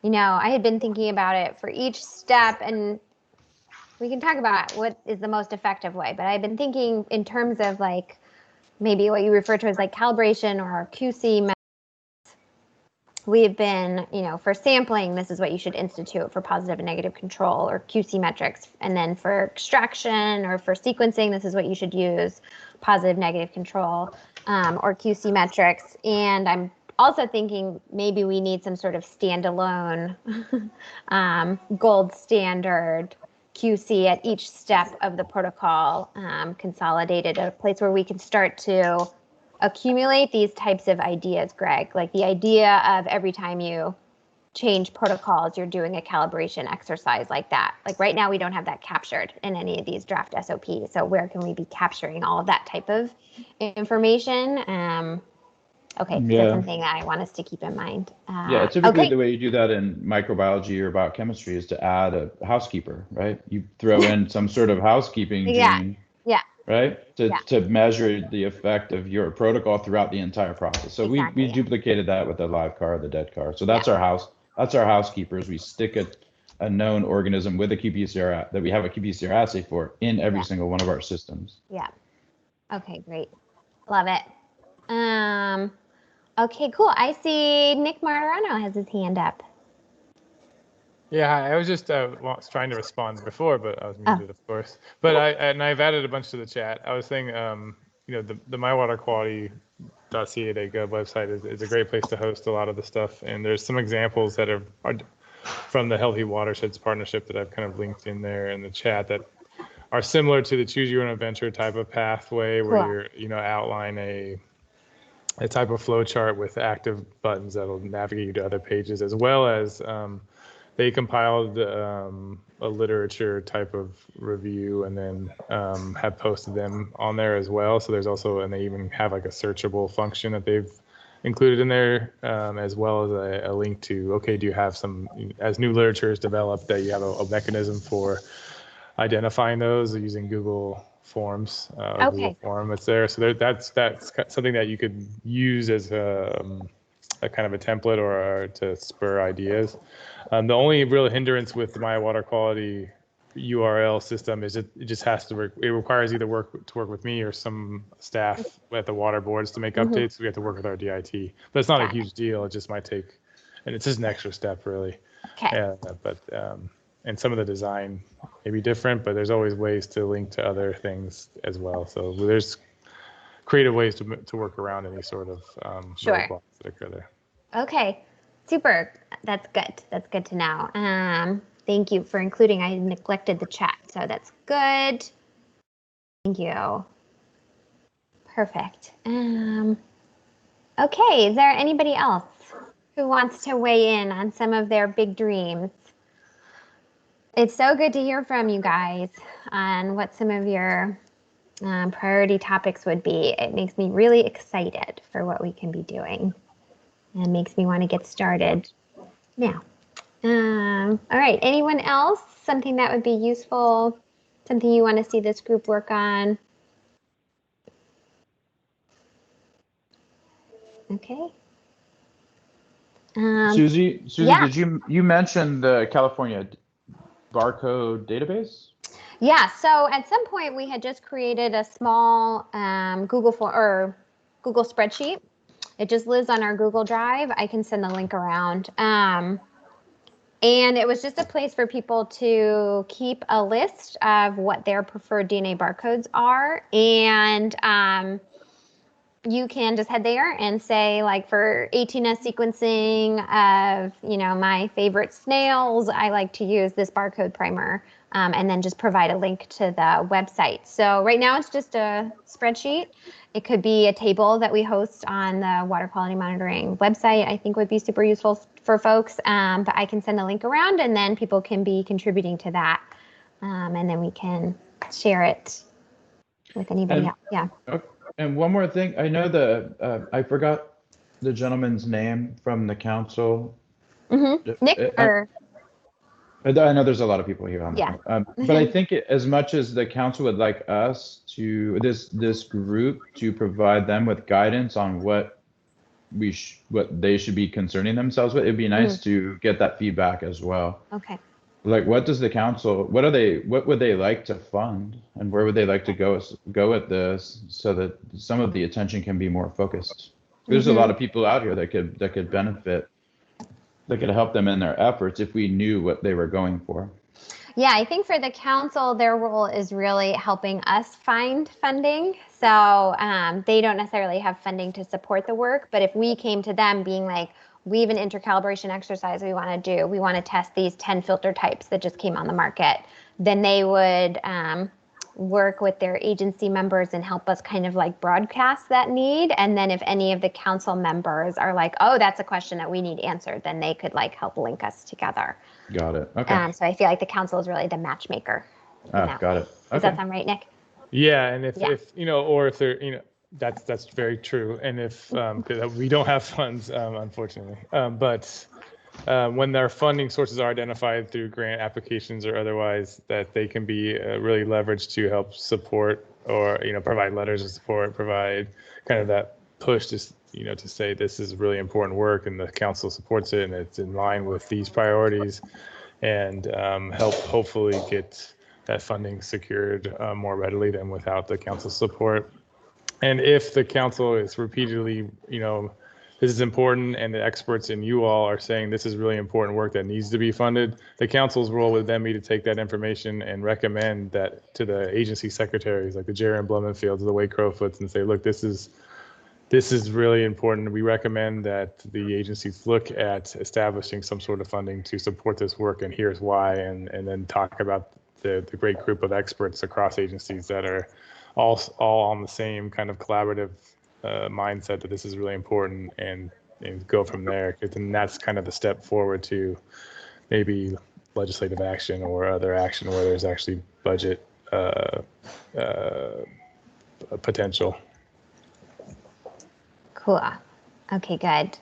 I had been thinking about it for each step, and we can talk about what is the most effective way, but I've been thinking in terms of like maybe what you refer to as like calibration or QC. We've been, for sampling, this is what you should institute for positive and negative control or QC metrics. And then for extraction or for sequencing, this is what you should use, positive, negative control or QC metrics. And I'm also thinking maybe we need some sort of standalone gold standard QC at each step of the protocol, consolidated at a place where we can start to accumulate these types of ideas, Greg, like the idea of every time you change protocols, you're doing a calibration exercise like that. Like right now, we don't have that captured in any of these draft SOPs. So where can we be capturing all of that type of information? Okay, that's something that I want us to keep in mind. Typically the way you do that in microbiology or biochemistry is to add a housekeeper, right? You throw in some sort of housekeeping gene. Right? To measure the effect of your protocol throughout the entire process. So we duplicated that with the live CAR, the dead CAR. So that's our housekeepers. We stick a known organism with a qPCR that we have a qPCR assay for in every single one of our systems. Yeah. Okay, great. Love it. Okay, cool. I see Nick Marano has his hand up. Yeah, I was just trying to respond before, but I was muted, of course. But I've added a bunch to the chat. I was saying, the mywaterquality.ca.gov website is a great place to host a lot of the stuff. And there's some examples that are from the Healthy Watersheds Partnership that I've kind of linked in there in the chat that are similar to the Choose Your Own Adventure type of pathway where you're, outline a type of flow chart with active buttons that'll navigate you to other pages, as well as they compiled a literature type of review and then have posted them on there as well. So there's also, and they even have like a searchable function that they've included in there, as well as a link to, okay, do you have some, as new literature is developed, that you have a mechanism for identifying those using Google Forms, Google form it's there. So that's something that you could use as a kind of a template or to spur ideas. The only real hindrance with my water quality URL system is it just has to work. It requires either work with me or some staff at the water boards to make updates. We have to work with our DIT, but it's not a huge deal. It just might take, and it's just an extra step really. And some of the design may be different, but there's always ways to link to other things as well. So there's creative ways to work around any sort of Sure. roadblocks that occur there. Okay, super. That's good. That's good to know. Thank you for including. I neglected the chat, so that's good. Thank you. Perfect. Okay, is there anybody else who wants to weigh in on some of their big dreams? It's so good to hear from you guys on what some of your priority topics would be. It makes me really excited for what we can be doing and makes me want to get started now. All right, anyone else? Something that would be useful, something you want to see this group work on? Okay. Susie, yeah. did you mention the California barcode database? Yeah, so at some point we had just created a small Google spreadsheet. It just lives on our Google Drive. I can send the link around. And it was just a place for people to keep a list of what their preferred DNA barcodes are. And you can just head there and say, like, for 18S sequencing of, my favorite snails, I like to use this barcode primer, and then just provide a link to the website. So right now it's just a spreadsheet. It could be a table that we host on the water quality monitoring website, I think would be super useful for folks. But I can send a link around and then people can be contributing to that. And then we can share it with anybody else. Yeah. Okay. And one more thing, I know I forgot the gentleman's name from the council. Nick, or? I know there's a lot of people here on the Yeah. phone. But I think as much as the council would like us to, this group to provide them with guidance on what they should be concerning themselves with, it'd be nice to get that feedback as well. Okay. Like, what does the council, what would they like to fund, and where would they like to go with this, so that some of the attention can be more focused? There's a lot of people out here that could benefit, that could help them in their efforts if we knew what they were going for. Yeah, I think for the council, their role is really helping us find funding. So they don't necessarily have funding to support the work, but if we came to them being like, we have an intercalibration exercise we want to do, we want to test these 10 filter types that just came on the market, then they would work with their agency members and help us kind of like broadcast that need. And then if any of the council members are like, oh, that's a question that we need answered, then they could like help link us together. Got it. Okay. So I feel like the council is really the matchmaker. Got it. Okay. Does that sound right, Nick? Yeah, and if or if they're, that's very true. And if because we don't have funds, unfortunately, but when their funding sources are identified through grant applications or otherwise, that they can be really leveraged to help support, or provide letters of support, provide kind of that push to to say this is really important work and the council supports it and it's in line with these priorities, and help hopefully get that funding secured more readily than without the council support. And if the council is repeatedly, this is important, and the experts and you all are saying this is really important work that needs to be funded, the council's role would then be to take that information and recommend that to the agency secretaries, like the Jerry and Blumenfields, the Wade Crowfoots, and say, look, this is really important. We recommend that the agencies look at establishing some sort of funding to support this work, and here's why, and then talk about the great group of experts across agencies that are all on the same kind of collaborative mindset that this is really important, and go from there. And that's kind of the step forward to maybe legislative action or other action where there's actually budget potential. Cool. Okay, good.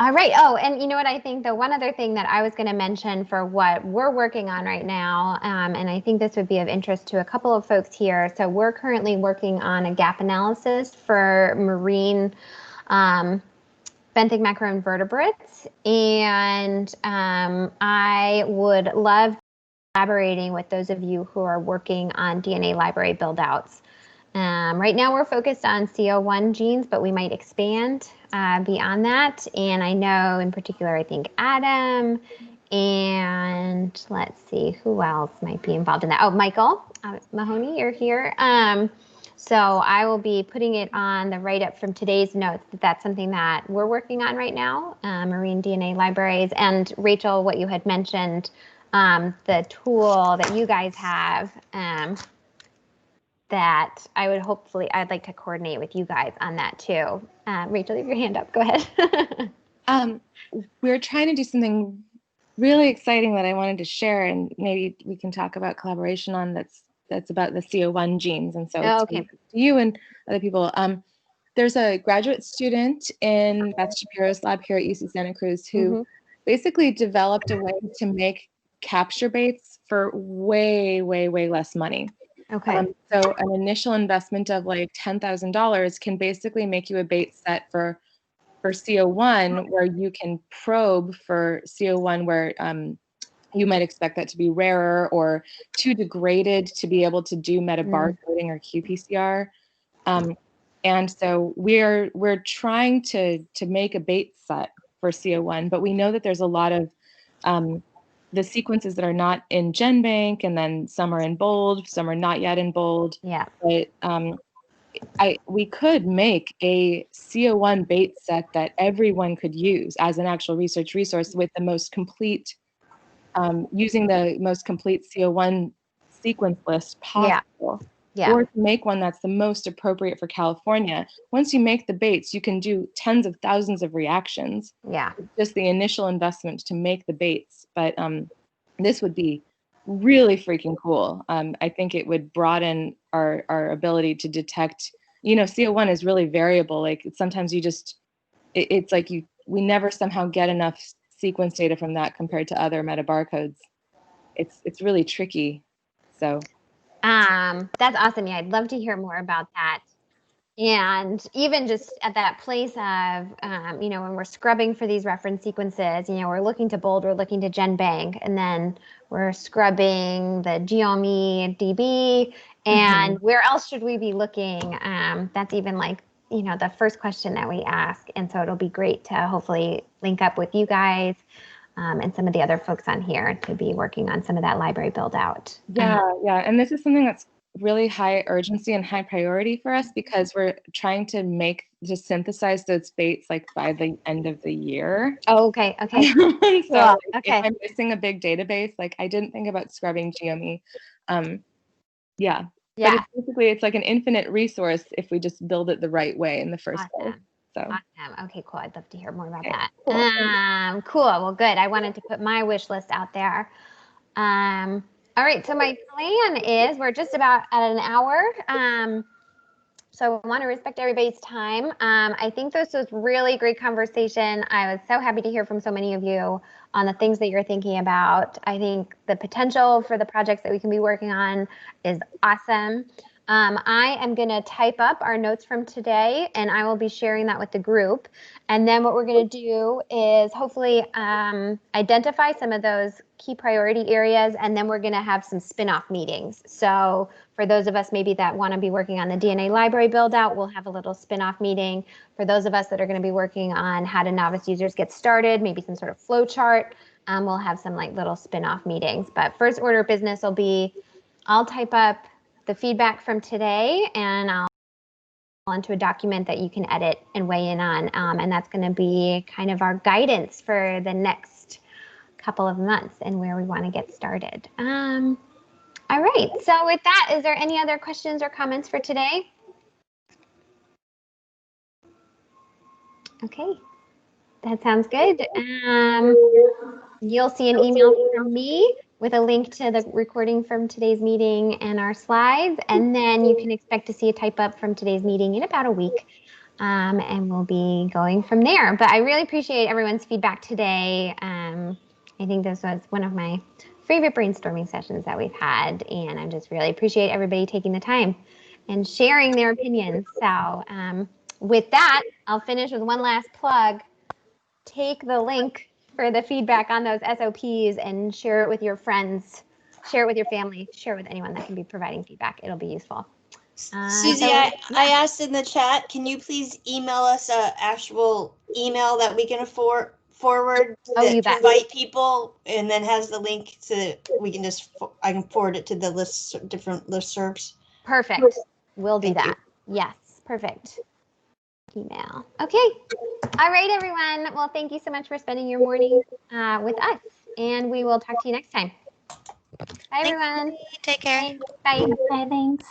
All right. Oh, and you know what I think, the one other thing that I was going to mention for what we're working on right now, and I think this would be of interest to a couple of folks here. So we're currently working on a gap analysis for marine benthic macroinvertebrates, and I would love collaborating with those of you who are working on DNA library build-outs. Right now we're focused on CO1 genes, but we might expand beyond that. And I know in particular, I think Adam and let's see who else might be involved in that. Oh, Michael Mahoney, you're here. So I will be putting it on the write-up from today's notes. That's something that we're working on right now, marine DNA libraries. And Rachel, what you had mentioned, the tool that you guys have, that I'd like to coordinate with you guys on that too. Rachel, you have your hand up. Go ahead. We're trying to do something really exciting that I wanted to share, and maybe we can talk about collaboration on that's about the CO1 genes. And so it's okay. to you and other people. There's a graduate student in Beth Shapiro's lab here at UC Santa Cruz who basically developed a way to make capture baits for way, way, way less money. Okay. So an initial investment of like $10,000 can basically make you a bait set for CO1, where you can probe for CO1 where you might expect that to be rarer or too degraded to be able to do metabarcoding or qPCR. And so we're trying to make a bait set for CO1, but we know that there's a lot of the sequences that are not in GenBank, and then some are in bold, some are not yet in bold. Yeah. But we could make a CO1 bait set that everyone could use as an actual research resource with the most complete, using the most complete CO1 sequence list possible. Yeah. Or to make one that's the most appropriate for California. Once you make the baits, you can do tens of thousands of reactions. Yeah. Just the initial investment to make the baits. But this would be really freaking cool. I think it would broaden our ability to detect, CO1 is really variable. Like sometimes it's like we never somehow get enough sequence data from that compared to other metabarcodes. It's really tricky. So that's awesome. Yeah, I'd love to hear more about that. And even just at that place of, when we're scrubbing for these reference sequences, we're looking to bold, we're looking to GenBank, and then we're scrubbing the GeoMe DB. And where else should we be looking? That's even like, the first question that we ask. And so it'll be great to hopefully link up with you guys and some of the other folks on here to be working on some of that library build out. Yeah. And this is something that's really high urgency and high priority for us because we're trying to synthesize those baits like by the end of the year. Oh, okay. So cool. If I'm missing a big database, like I didn't think about scrubbing GeoMe. But it's like an infinite resource if we just build it the right way in the first place. So awesome. Okay, cool. I'd love to hear more about okay, that. Cool. Cool. Well, good. I wanted to put my wish list out there. All right. So my plan is we're just about at an hour. So I want to respect everybody's time. I think this was really great conversation. I was so happy to hear from so many of you on the things that you're thinking about. I think the potential for the projects that we can be working on is awesome. I am going to type up our notes from today and I will be sharing that with the group. And then what we're going to do is hopefully identify some of those key priority areas, and then we're going to have some spin-off meetings. So for those of us maybe that want to be working on the DNA library build out, we'll have a little spin-off meeting. For those of us that are going to be working on how do novice users get started, maybe some sort of flow chart, we'll have some like little spin-off meetings. But first order of business will be, I'll type up the feedback from today and I'll onto a document that you can edit and weigh in on. And that's going to be kind of our guidance for the next couple of months and where we want to get started. All right. So with that, is there any other questions or comments for today? Okay. That sounds good. You'll see an email from me with a link to the recording from today's meeting and our slides. And then you can expect to see a type up from today's meeting in about a week. And we'll be going from there. But I really appreciate everyone's feedback today. I think this was one of my favorite brainstorming sessions that we've had. And I just really appreciate everybody taking the time and sharing their opinions. So with that, I'll finish with one last plug. Take the link for the feedback on those SOPs and share it with your friends, share it with your family, share it with anyone that can be providing feedback. It'll be useful. Susie, I asked in the chat, can you please email us an actual email that we can forward to invite people, and then has the link so that we can I can forward it to the different listservs. Perfect. We'll do Thank you. that. Yes, perfect. Email. Okay. All right, everyone. Well, thank you so much for spending your morning with us, and we will talk to you next time. Bye, everyone. Take care. Thanks. Bye. Bye, thanks.